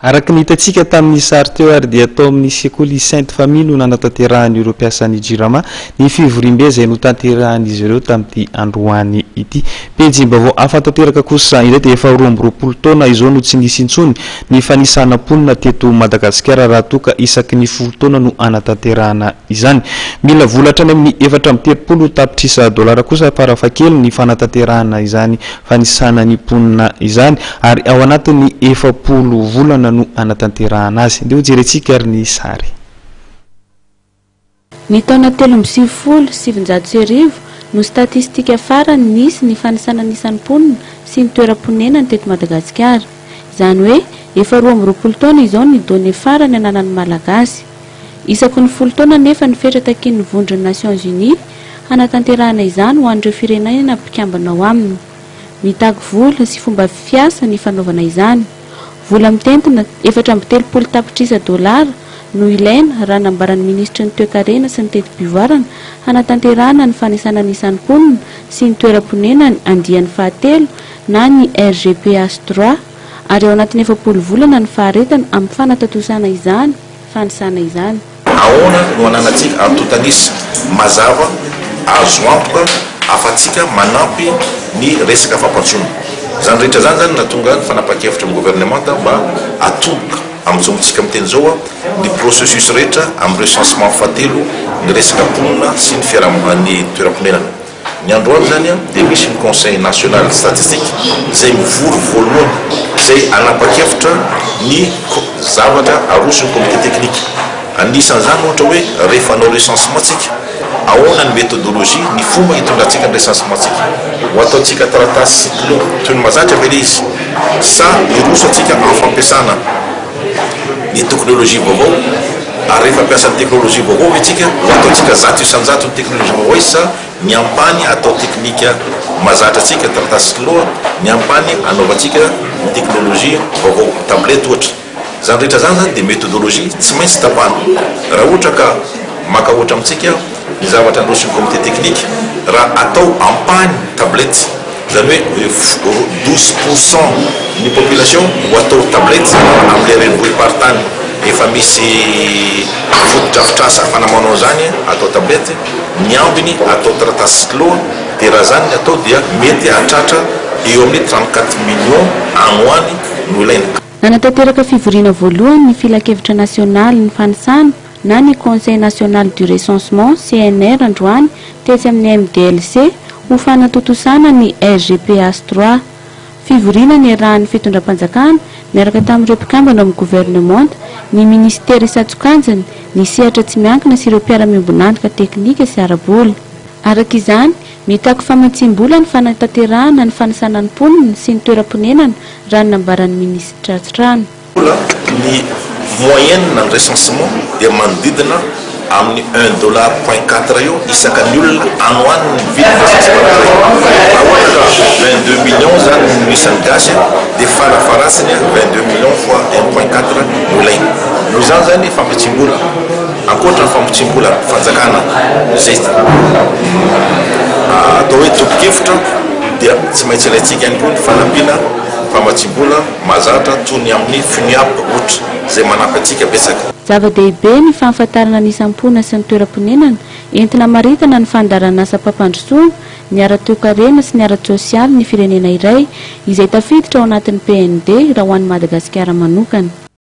Araka nitatsika tamin'ny sary teo ary dia atao amin'ny sekoly Sainte Famille no nanatanterahan'ireo mpiasan'ny Jirama ny fivorimbe izay no tanterahan'izy ireo tamin'ity androany ity. Pejim-baovao hafa tanteraka kosa indray dia efa 20 taona izao no tsy nisy intsony ny fanisana ponina teto Madagasikara raha toka isaky ny 10 taona no anatanterahana izany. Mila volatra any amin'ny 430 tapitrisa dolara kosa parafakely ny fanatanterahana izany fanisana ny ponina izany ary ao anatin'ny 40 volana no anatanterahana azy. Ndio jerentsika ary ny sary. Ny taona 2017 no statistika farany nisy ny fanisana nisan'ny ponina sy ny toeram-ponenany teto Madagasikara. Izany hoe efa 20 taona izao ny données farany ananan'ny malagasy. Isaky ny 10 taona nefa nifetra takin'ny vondron'ny Nations Unies hanatanterahana izany ho an'ireo firenena mpikambana ao aminy. Mitaky vola sy fomba fiasa ny fanaovana izany. Vola mitentina 430 tapitrisa dolara no ilaina raha nambaran'ny ministra ny toe-karena sy ny tetim-pivoarana hanatanterahana ny fanisana nisan'ny ponina sy ny toeram-ponenany andian'ny fahatelo na ny RGPH 3 ary ao anatin'ny 40 volana ny faharetana amin'ny fanatatosana izany fanisana izany. Ahoana no ananatsika antotanisa mazava azo antoka afatsika manampy ny resaka fampantsoana. Zany rehetra zany natonga ny fanapakevitra amin'ny gouvernement mba atomboka amin'izao miteny zao ny processus rehetra amin'ny recensement fahatelo ny resaka ponina sy ny fiarahamoniny toeram-ponenana. Ny androany zany dia misy ny conseil national statistique izay mivory voalohany izay anapakevitra ny zavatra arosony comité technique. Anisan'izany ohatra hoe rehefa anao recensement tsika ahoana ny méthodologie ny fomba hitondrantsika ny recensement tsika ho ataontsika taratasy toy ny mazatra ve le izy sa iroso atsika amin'ny fampiasana ny teknolojia vaovao ary rehefa ampiasa ny teknolojia vaovao itsika ho ataontsika zato isanjato ny teknolojia vaovao izy sa ny ampany atao teknika mazatra atsika taratasy loha ny ampany anaovantsika ny teknolojia vaovao tablette ohatra. Zany rehetra zany dia méthodologie tsy maintsy tapana raha ohatra ka maka ohatra amintsika ny zavatra androsony comité technique raha atao ampany tablette zany hoe 12% ny population ho atao tablette amin'ny renivohitra partany efa misy fotodrafitrasa fanamanao zany atao tablette ny ambiny atao taratasy loha dia raha zany atao dia mety hatratra eo amin'ny 34 millions agnoany no ilaina. Nanatanteraka fivoriana voalohany ny filakevitra nasionaly ny fanisana na ny conseil national du recensement CNR androany tetsy amin'ny MDLC ho fanatotosana ny RGPH 3. Fivoriana ny rahan'ny fitondram-panjakana miaraka tamin'ireo mpikambana amin'ny gouvernement, ny ministera isatsokanjany, ny sehatra tsy miankina sy ireo mpiara-miombonandrika teknika sy arabola. Araka izany mitaky famatsim-bola ny fanatanterahana ny fanisana ny ponina sy ny toeram-ponenana raha ny nambaran'ny ministra Trano. Ny moyenne ng recensement dia mandidina amin'ny $1.4 eo isaka ny olona anoany ny vidy recensement. Ahoana 22 millions zany no isan'ny gasy dia farafaratsiny 22 millions fois 1.4 no ilaina. No zany zany fampitsim-bola. Ankoatra ny fampitsim-bola fanjakana izay atao hoe tobokevitra dia tsy maintsy ilaintsika ihany koa ny fanampiana famatsim-bola mazatra toy ny amin'ny FUNIAP ohatra izay manampy antsika betsaka. Zava-dehibe ny fahafantarana ny isam-ponina sy ny toeram-ponenana entina maritana ny fandarana asa mpampandrosoana ny ara-toe-karena sy ny ara-tsosialy ny firenena iray izay tafiditra ao anatin'ny PND raha ho an'ny Madagasikara manokana.